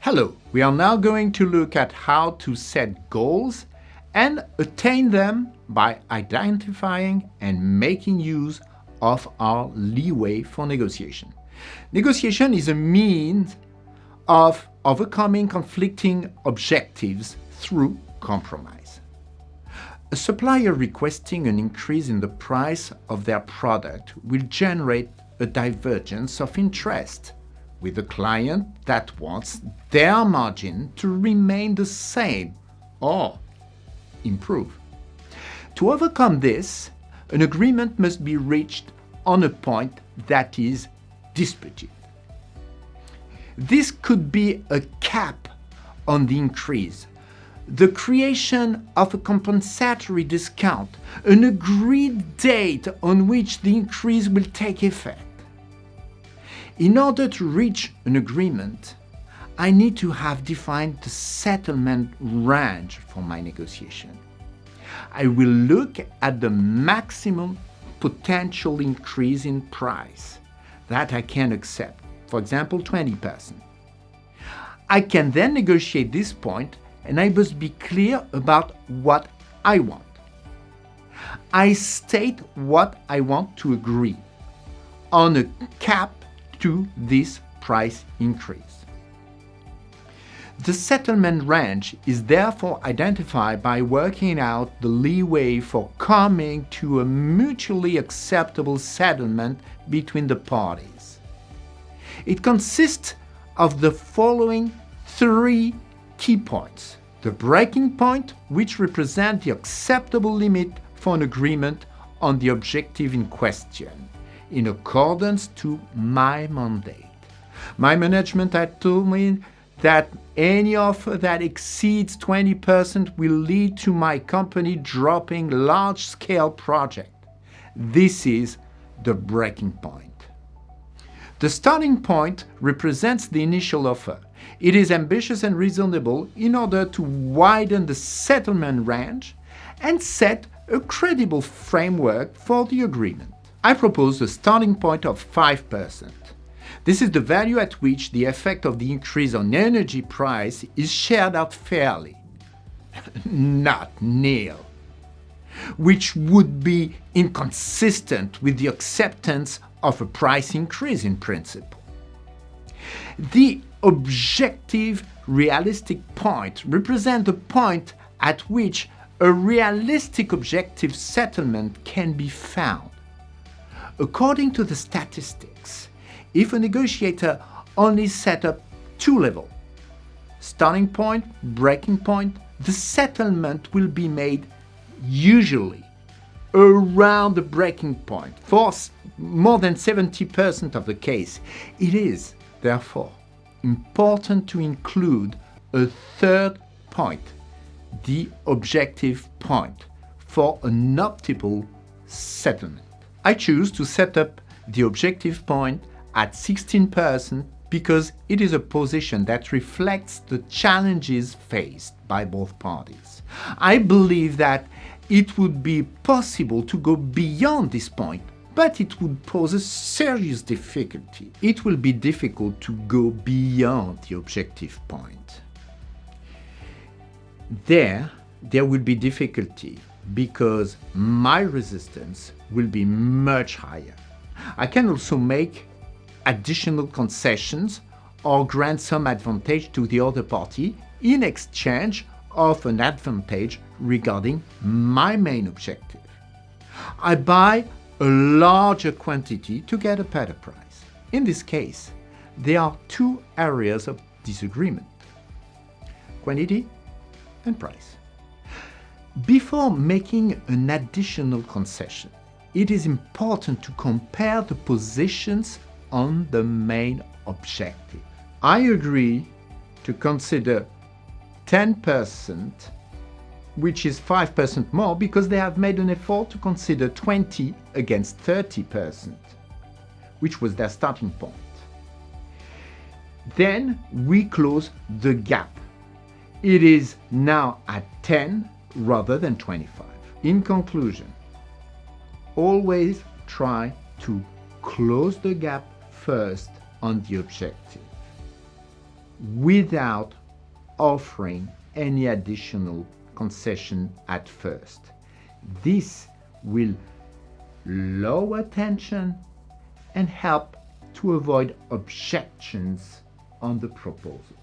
Hello, we are now going to look at how to set goals and attain them by identifying and making use of our leeway for negotiation. Negotiation is a means of overcoming conflicting objectives through compromise. A supplier requesting an increase in the price of their product will generate a divergence of interest with a client that wants their margin to remain the same or improve. To overcome this, an agreement must be reached on a point that is disputed. This could be a cap on the increase, the creation of a compensatory discount, an agreed date on which the increase will take effect. In order to reach an agreement, I need to have defined the settlement range for my negotiation. I will look at the maximum potential increase in price that I can accept, for example, 20%. I can then negotiate this point, and I must be clear about what I want. I state what I want to agree on a cap to this price increase. The settlement range is therefore identified by working out the leeway for coming to a mutually acceptable settlement between the parties. It consists of the following three key points: the breaking point, which represents the acceptable limit for an agreement on the objective in question, in accordance to my mandate. My management had told me that any offer that exceeds 20% will lead to my company dropping large-scale project. This is the breaking point. The starting point represents the initial offer. It is ambitious and reasonable in order to widen the settlement range and set a credible framework for the agreement. I propose a starting point of 5%. This is the value at which the effect of the increase on energy price is shared out fairly, not nil, which would be inconsistent with the acceptance of a price increase in principle. The objective realistic point represents the point at which a realistic objective settlement can be found. According to the statistics, if a negotiator only set up two levels, starting point, breaking point, the settlement will be made usually around the breaking point for more than 70% of the case. It is, therefore, important to include a third point, the objective point, for an optimal settlement. I choose to set up the objective point at 16% because it is a position that reflects the challenges faced by both parties. I believe that it would be possible to go beyond this point, but it would pose a serious difficulty. It will be difficult to go beyond the objective point. There will be difficulty because my resistance will be much higher. I can also make additional concessions or grant some advantage to the other party in exchange of an advantage regarding my main objective. I buy a larger quantity to get a better price. In this case, there are two areas of disagreement: quantity and price. Before making an additional concession, it is important to compare the positions on the main objective. I agree to consider 10%, which is 5% more because they have made an effort to consider 20 against 30%, which was their starting point. Then we close the gap. It is now at 10 rather than 25. In conclusion, always try to close the gap first on the objective. without offering any additional concession at first. This will lower tension and help to avoid objections on the proposal.